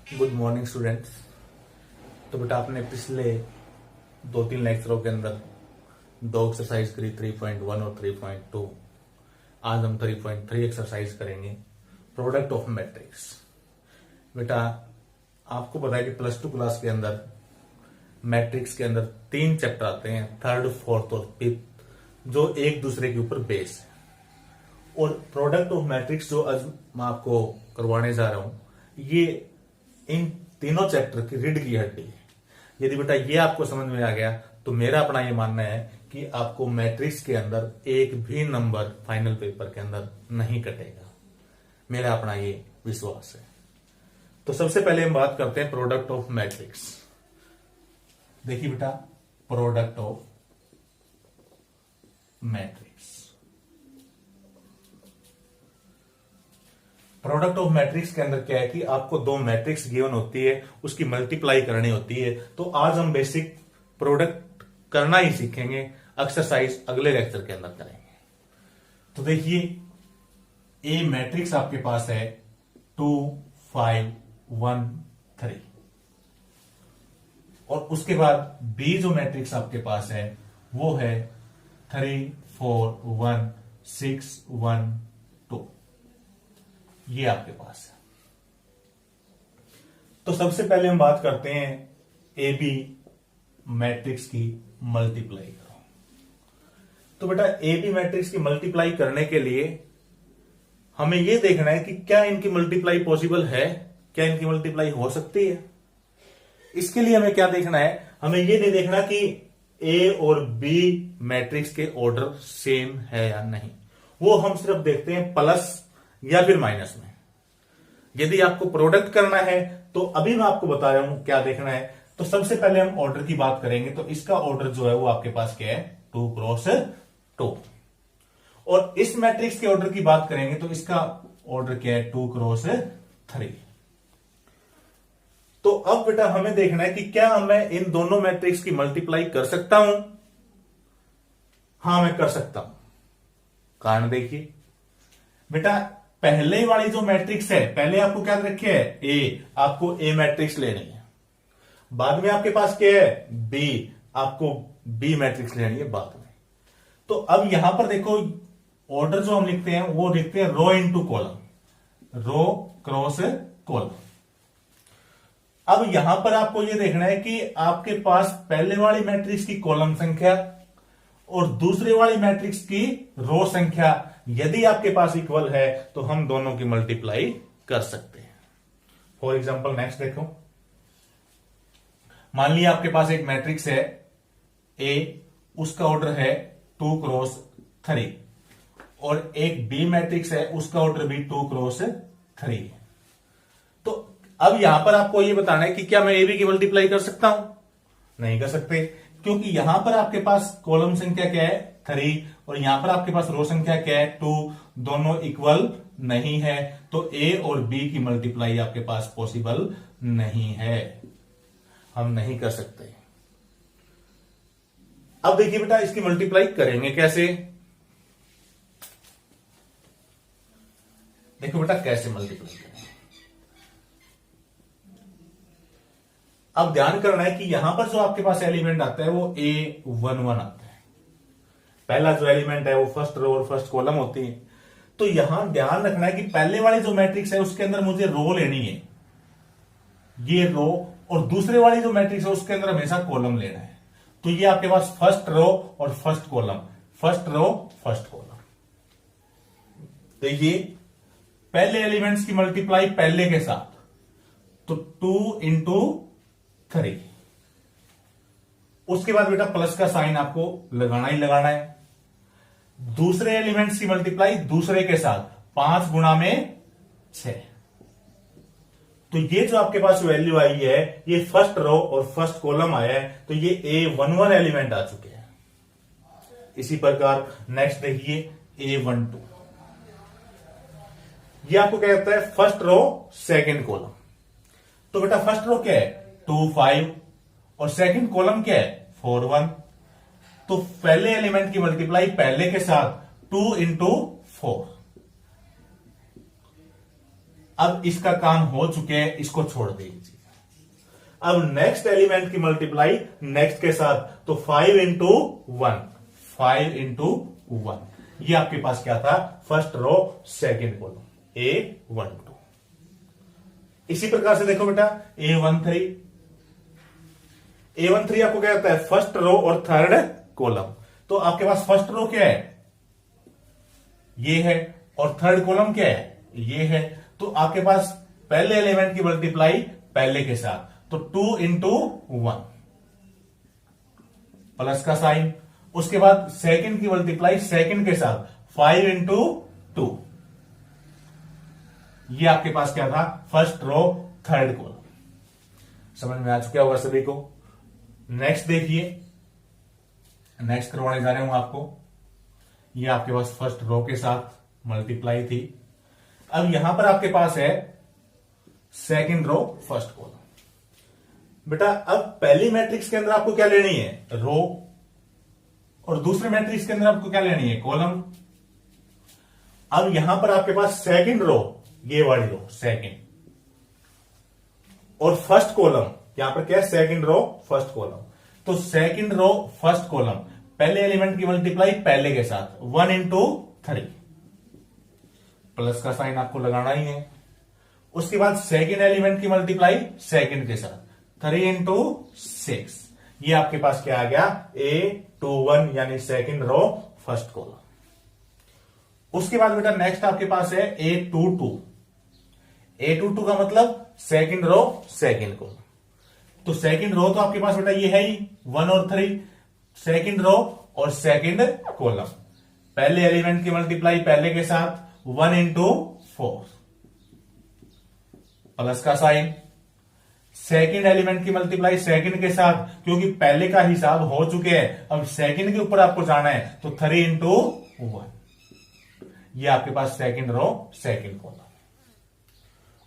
Good morning students. तो बेटा आपने पिछले 2-3 लेक्चरों के अंदर दो एक्सरसाइज करी 3.1 और 3.2। आज हम 3.3 एक्सरसाइज करेंगे, प्रोडक्ट ऑफ मैट्रिक्स। बेटा आपको पता है कि प्लस टू क्लास के अंदर मैट्रिक्स के अंदर 3 चैप्टर आते हैं, थर्ड, फोर्थ और फिफ्थ, जो एक दूसरे के ऊपर बेस है। और प्रोडक्ट ऑफ मैट्रिक्स जो आज मैं आपको करवाने जा रहा हूं, ये इन तीनों चैप्टर की रीढ़ की हड्डी है। यदि बेटा ये आपको समझ में आ गया तो मेरा अपना ये मानना है कि आपको मैट्रिक्स के अंदर एक भी नंबर फाइनल पेपर के अंदर नहीं कटेगा। मेरा अपना ये विश्वास है। तो सबसे पहले हम बात करते हैं प्रोडक्ट ऑफ मैट्रिक्स। देखिए बेटा, product of matrix, product of matrix के अंदर क्या है कि आपको दो मैट्रिक्स गिवन होती है, उसकी मल्टीप्लाई करनी होती है। तो आज हम बेसिक प्रोडक्ट करना ही सीखेंगे, एक्सरसाइज अगले लेक्चर के अंदर करेंगे। तो देखिए, ए मैट्रिक्स आपके पास है 2 5 1 3, और उसके बाद बी जो मैट्रिक्स आपके पास है वो है 3 4 1 6 1 2। ये आपके पास है। तो सबसे पहले हम बात करते हैं ए बी मैट्रिक्स की मल्टीप्लाई करो। तो बेटा ए बी मैट्रिक्स की मल्टीप्लाई करने के लिए हमें यह देखना है कि क्या इनकी मल्टीप्लाई पॉसिबल है, क्या इनकी मल्टीप्लाई हो सकती है। इसके लिए हमें क्या देखना है, हमें यह नहीं देखना कि ए और बी मैट्रिक्स के ऑर्डर सेम है या नहीं। वो हम सिर्फ देखते हैं प्लस या फिर माइनस में। यदि आपको प्रोडक्ट करना है तो अभी मैं आपको बता रहा हूं क्या देखना है। तो सबसे पहले हम ऑर्डर की बात करेंगे। तो इसका ऑर्डर जो है वो आपके पास क्या है, 2 क्रॉस 2। और इस मैट्रिक्स के ऑर्डर की बात करेंगे तो इसका ऑर्डर क्या है, 2 क्रॉस 3। तो अब बेटा हमें देखना है कि क्या मैं इन दोनों मैट्रिक्स की मल्टीप्लाई कर सकता हूं। हां, मैं कर सकता हूं। कारण देखिए बेटा, पहले वाली जो मैट्रिक्स है, पहले आपको क्या रखे है, ए, आपको ए मैट्रिक्स लेनी है। बाद में आपके पास क्या है, बी, आपको बी मैट्रिक्स लेनी है बाद में। तो अब यहां पर देखो, ऑर्डर जो हम लिखते हैं वो लिखते हैं रो इनटू कॉलम, रो क्रॉस कॉलम। अब यहां पर आपको यह देखना है कि आपके पास पहले वाली मैट्रिक्स की कॉलम संख्या और दूसरे वाली मैट्रिक्स की रो संख्या यदि आपके पास इक्वल है तो हम दोनों की मल्टीप्लाई कर सकते हैं। फॉर एग्जांपल नेक्स्ट देखो, मान लिया आपके पास एक मैट्रिक्स है ए, उसका ऑर्डर है 2 क्रॉस 3, और एक बी मैट्रिक्स है, उसका ऑर्डर भी 2 क्रॉस 3। तो अब यहां पर आपको यह बताना है कि क्या मैं ए बी की मल्टीप्लाई कर सकता हूं। नहीं कर सकते, क्योंकि यहां पर आपके पास कॉलम संख्या क्या है, 3, और यहां पर आपके पास रो संख्या क्या है, 2, दोनों इक्वल नहीं है। तो ए और बी की मल्टीप्लाई आपके पास पॉसिबल नहीं है, हम नहीं कर सकते। अब देखिए बेटा, इसकी मल्टीप्लाई करेंगे कैसे। देखो बेटा कैसे मल्टीप्लाई करेंगे। अब ध्यान करना है कि यहां पर जो आपके पास एलिमेंट आता है वो A11 आता है। पहला जो एलिमेंट है वो फर्स्ट रो और फर्स्ट कॉलम होती है। तो यहां ध्यान रखना है कि पहले वाली जो मैट्रिक्स है उसके अंदर मुझे रो लेनी है, ये रो, और दूसरे वाली जो मैट्रिक्स है उसके अंदर हमेशा कॉलम लेना है। तो ये आपके पास फर्स्ट रो और first column, first row first column. तो ये पहले एलिमेंट्स की मल्टीप्लाई पहले के साथ, तो 2 इंटू 3। उसके बाद बेटा प्लस का साइन आपको लगाना ही लगाना है। दूसरे एलिमेंट्स की मल्टीप्लाई दूसरे के साथ, 5 गुणा में 6। तो ये जो आपके पास वैल्यू आई है, ये फर्स्ट रो और फर्स्ट कॉलम आया है, तो ये A11 एलिमेंट आ चुके हैं। इसी प्रकार नेक्स्ट देखिए A12, ये आपको क्या कहता है, फर्स्ट रो सेकंड कॉलम। तो बेटा फर्स्ट रो क्या है, 2 5, और सेकंड कॉलम क्या है, 4 1। तो पहले एलिमेंट की मल्टीप्लाई पहले के साथ 2 इंटू 4, अब इसका काम हो चुके हैं, इसको छोड़ दीजिए। अब नेक्स्ट एलिमेंट की मल्टीप्लाई नेक्स्ट के साथ, तो 5 इंटू 1, 5 इंटू 1, ये आपके पास क्या था, first row second column, A12। इसी प्रकार से देखो बेटा A13, A13 आपको क्या कहता है, फर्स्ट रो और थर्ड कॉलम। तो आपके पास फर्स्ट रो क्या है, ये है, और थर्ड कॉलम क्या है, ये है। तो आपके पास पहले एलिमेंट की मल्टीप्लाई पहले के साथ, तो 2 इंटू 1 प्लस का साइन, उसके बाद सेकंड की मल्टीप्लाई सेकंड के साथ 5 इंटू 2, ये आपके पास क्या था, फर्स्ट रो थर्ड कॉलम। समझ में आ चुका होगा सभी को। नेक्स्ट देखिए, नेक्स्ट करवाने जा रहे हूं आपको। ये आपके पास फर्स्ट रो के साथ मल्टीप्लाई थी। अब यहां पर आपके पास है सेकंड रो फर्स्ट कॉलम। बेटा अब पहली मैट्रिक्स के अंदर आपको क्या लेनी है, रो, और दूसरे मैट्रिक्स के अंदर आपको क्या लेनी है, कॉलम। अब यहां पर आपके पास सेकंड रो, ये वाली रो सेकंड, और फर्स्ट कॉलम, यहां पर क्या है, सेकंड रो फर्स्ट कॉलम। तो सेकंड रो फर्स्ट कॉलम, पहले एलिमेंट की मल्टीप्लाई पहले के साथ 1 इंटू 3, प्लस का साइन आपको लगाना ही है। उसके बाद सेकंड एलिमेंट की मल्टीप्लाई सेकंड के साथ 3 इंटू 6, ये आपके पास क्या आ गया, A21, यानी सेकंड रो फर्स्ट कॉलम। उसके बाद बेटा नेक्स्ट आपके पास है A22, A22 का मतलब सेकंड रो सेकंड कॉलम। तो सेकंड रो तो आपके पास बेटा ये है ही 1 और 3, सेकंड रो और सेकंड कॉलम, पहले एलिमेंट की मल्टीप्लाई पहले के साथ 1 इंटू 4, प्लस का साइन, सेकंड एलिमेंट की मल्टीप्लाई सेकंड के साथ, क्योंकि पहले का हिसाब हो चुके हैं, अब सेकंड के ऊपर आपको जाना है, तो 3 इंटू 1, ये आपके पास सेकंड रो सेकंड कॉलम।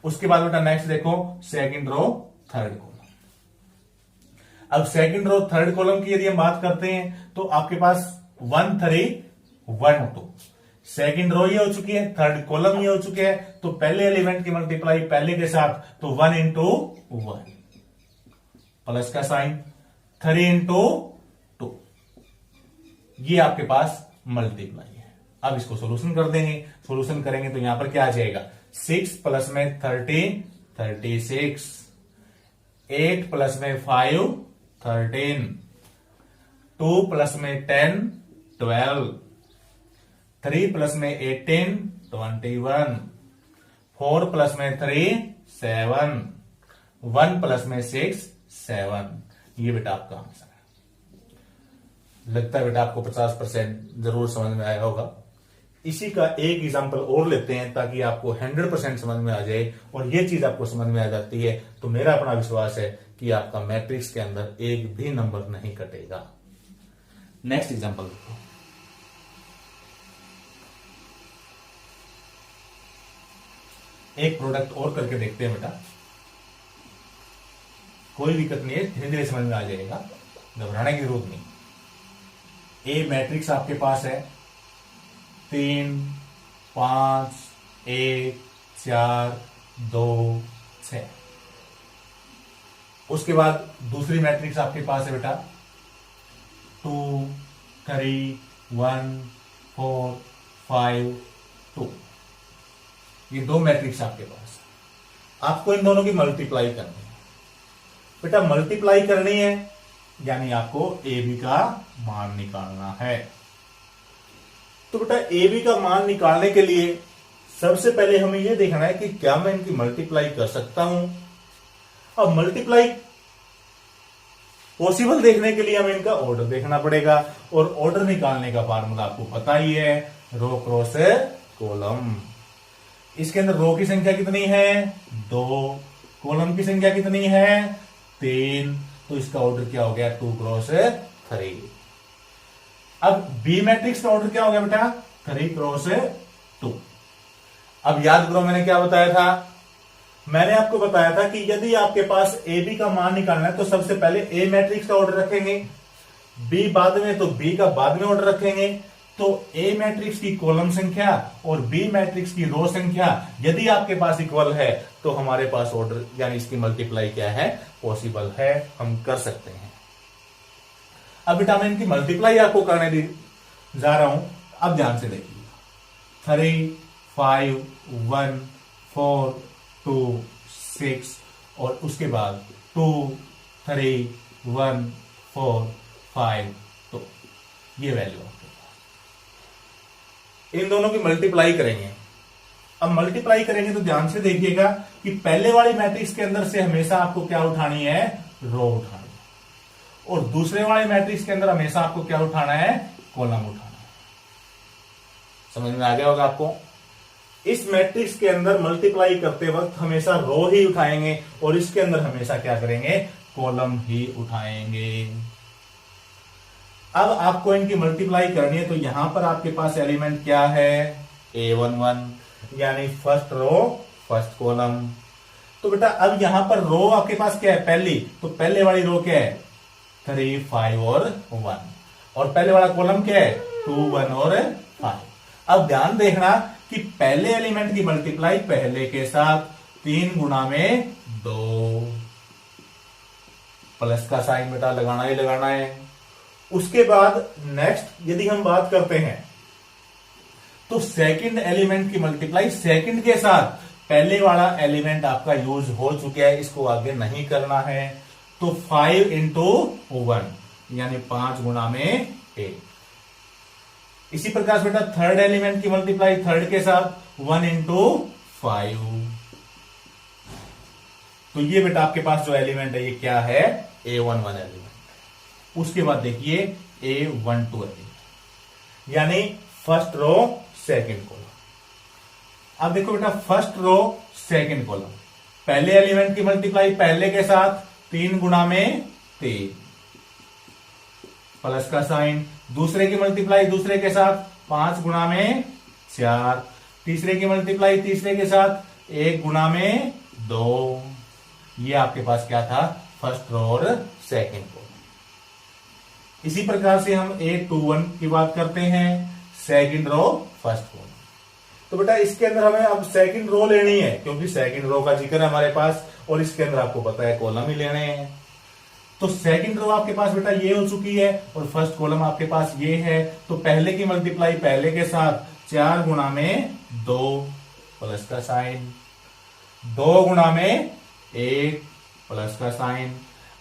उसके बाद बेटा नेक्स्ट देखो सेकंड रो थर्ड कॉलम। अब सेकंड रो थर्ड कॉलम की यदि हम बात करते हैं, तो आपके पास 1 3 1 2, सेकंड रो ये हो चुकी है, थर्ड कॉलम ये हो चुके हैं, तो पहले एलिमेंट की मल्टीप्लाई पहले के साथ, तो 1 इंटू 1, प्लस का साइन, 3 इंटू 2, ये आपके पास मल्टीप्लाई है। अब इसको सोल्यूशन कर देंगे, सोल्यूशन करेंगे तो यहां पर क्या आ जाएगा, 6 प्लस में 30 36, 8 प्लस में 5 13, 2 प्लस में 10 12, 3 प्लस में 18 21, 4 प्लस में 3 7, 1 प्लस में 6 7, ये बेटा आपका आंसर है। लगता है बेटा आपको 50% जरूर समझ में आया होगा। इसी का एक एग्जांपल और लेते हैं ताकि आपको 100% समझ में आ जाए, और ये चीज आपको समझ में आ जाती है तो मेरा अपना विश्वास है कि आपका मैट्रिक्स के अंदर एक भी नंबर नहीं कटेगा। नेक्स्ट एग्जांपल देखो, एक प्रोडक्ट और करके देखते हैं बेटा, कोई दिक्कत नहीं है, धीरे धीरे समझ में आ जाएगा, घबराने की जरूरत नहीं। ए मैट्रिक्स आपके पास है 3 5 1 4 2 6। उसके बाद दूसरी मैट्रिक्स आपके पास है बेटा 2 3 1 4 5 2। ये दो मैट्रिक्स आपके पास, आपको इन दोनों की मल्टीप्लाई करनी है। बेटा मल्टीप्लाई करनी है यानी आपको ए बी का मान निकालना है। तो बेटा ए बी का मान निकालने के लिए सबसे पहले हमें यह देखना है कि क्या मैं इनकी मल्टीप्लाई कर सकता हूं। अब मल्टीप्लाई पॉसिबल देखने के लिए हमें इनका ऑर्डर देखना पड़ेगा, और ऑर्डर निकालने का फार्मूला आपको पता ही है, रो क्रॉस कॉलम। इसके अंदर रो की संख्या कितनी है 2, कॉलम की संख्या कितनी है 3, तो इसका ऑर्डर क्या हो गया 2 क्रॉस 3। अब बी मैट्रिक्स का ऑर्डर क्या हो गया बेटा 3 क्रॉस 2। अब याद करो मैंने क्या बताया था, मैंने आपको बताया था कि यदि आपके पास ए बी का मान निकालना है तो सबसे पहले ए मैट्रिक्स का ऑर्डर रखेंगे, बी बाद में तो बी का बाद में ऑर्डर रखेंगे, तो ए मैट्रिक्स की कॉलम संख्या और बी मैट्रिक्स की रो संख्या यदि आपके पास इक्वल है तो हमारे पास ऑर्डर यानी इसकी मल्टीप्लाई क्या है, पॉसिबल है, हम कर सकते हैं। अब बेटा मैं इनकी मल्टीप्लाई आपको करने जा रहा हूं, अब ध्यान से देखिए। 3, 5, 1, 4, 2, 6 और उसके बाद 2, 3, 1, 4, 5, तो ये वैल्यू आपके पास। इन दोनों की मल्टीप्लाई करेंगे। अब मल्टीप्लाई करेंगे तो ध्यान से देखिएगा कि पहले वाली मैट्रिक्स के अंदर से हमेशा आपको क्या उठानी है, रो उठानी है, और दूसरे वाले मैट्रिक्स के अंदर हमेशा आपको क्या उठाना है, कॉलम उठाना है। समझ में आ गया होगा आपको। इस मैट्रिक्स के अंदर मल्टीप्लाई करते वक्त हमेशा रो ही उठाएंगे और इसके अंदर हमेशा क्या करेंगे, कॉलम ही उठाएंगे। अब आपको इनकी मल्टीप्लाई करनी है तो यहां पर आपके पास एलिमेंट क्या है, A11 यानी फर्स्ट रो फर्स्ट कॉलम। तो बेटा अब यहां पर रो आपके पास क्या है, पहली, तो पहले वाली रो क्या है, 3, 5 और 1, और पहले वाला कॉलम क्या है, 2, 1 और 5। अब ध्यान देखना कि पहले एलिमेंट की मल्टीप्लाई पहले के साथ 3 गुना में 2, प्लस का साइन बेटा लगाना ही लगाना है। उसके बाद नेक्स्ट यदि हम बात करते हैं तो सेकंड एलिमेंट की मल्टीप्लाई सेकंड के साथ, पहले वाला एलिमेंट आपका यूज हो चुका है, इसको आगे नहीं करना है, तो 5 इंटू 1 यानी 5 गुना में 8। इसी प्रकार से बेटा थर्ड एलिमेंट की मल्टीप्लाई थर्ड के साथ 1 इंटू 5, तो ये बेटा आपके पास जो एलिमेंट है ये क्या है, A11 एलिमेंट। उसके बाद देखिए A12 एलिमेंट यानी फर्स्ट रो सेकंड कॉलम। अब देखो बेटा फर्स्ट रो सेकंड कॉलम, पहले एलिमेंट की मल्टीप्लाई पहले के साथ 3 गुना में 3, प्लस का साइन, दूसरे की मल्टीप्लाई दूसरे के साथ 5 गुना में 4, तीसरे की मल्टीप्लाई तीसरे के साथ 1 गुना में 2। ये आपके पास क्या था, फर्स्ट रो और सेकंड कॉलम। इसी प्रकार से हम A21 की बात करते हैं, सेकंड रो फर्स्ट कॉलम। तो बेटा इसके अंदर हमें अब सेकंड रो लेनी है क्योंकि सेकंड रो का जिक्र है हमारे पास, और इसके अंदर आपको पता है कॉलम ही लेने हैं। तो सेकंड रो आपके पास बेटा ये हो चुकी है और फर्स्ट कॉलम आपके पास ये है, तो पहले की मल्टीप्लाई पहले के साथ 4 गुना में 2, प्लस का साइन, 2 गुना में 1, प्लस का साइन।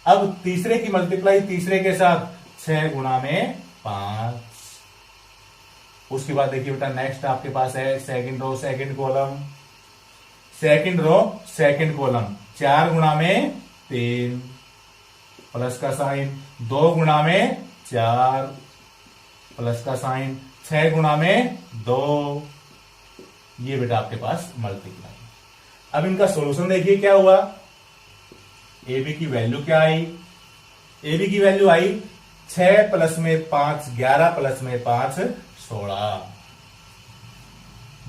अब तीसरे की मल्टीप्लाई तीसरे के साथ 6 गुना में 5। उसके बाद देखिए बेटा नेक्स्ट आपके पास है second row second column, second row second column 4 गुना में 3, प्लस का साइन, 2 गुना में 4, प्लस का साइन, 6 गुना में 2। ये बेटा आपके पास मल्टीप्लाई। अब इनका सॉल्यूशन देखिए क्या हुआ, ए बी की वैल्यू क्या आई, ए बी की वैल्यू आई 6 प्लस में 5 11, प्लस में 5 16,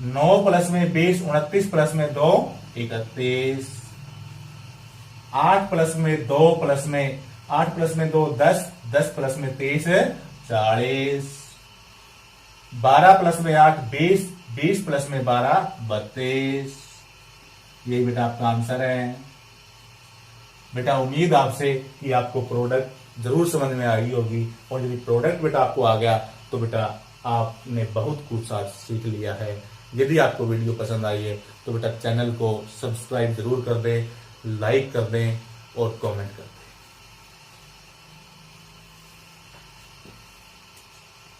9 प्लस में 20 29, प्लस में 2 31, 8 प्लस में 2 प्लस में 8 प्लस में 2 10, 10 प्लस में 23 40, 12 प्लस में 8 20, 20 प्लस में 12 32। ये बेटा आपका आंसर है। बेटा उम्मीद आपसे कि आपको प्रोडक्ट जरूर समझ में आई होगी, और यदि प्रोडक्ट बेटा आपको आ गया तो बेटा आपने बहुत कुछ आज सीख लिया है। यदि आपको वीडियो पसंद आई है तो बेटा चैनल को सब्सक्राइब जरूर कर दें, लाइक कर दें और कमेंट कर दें।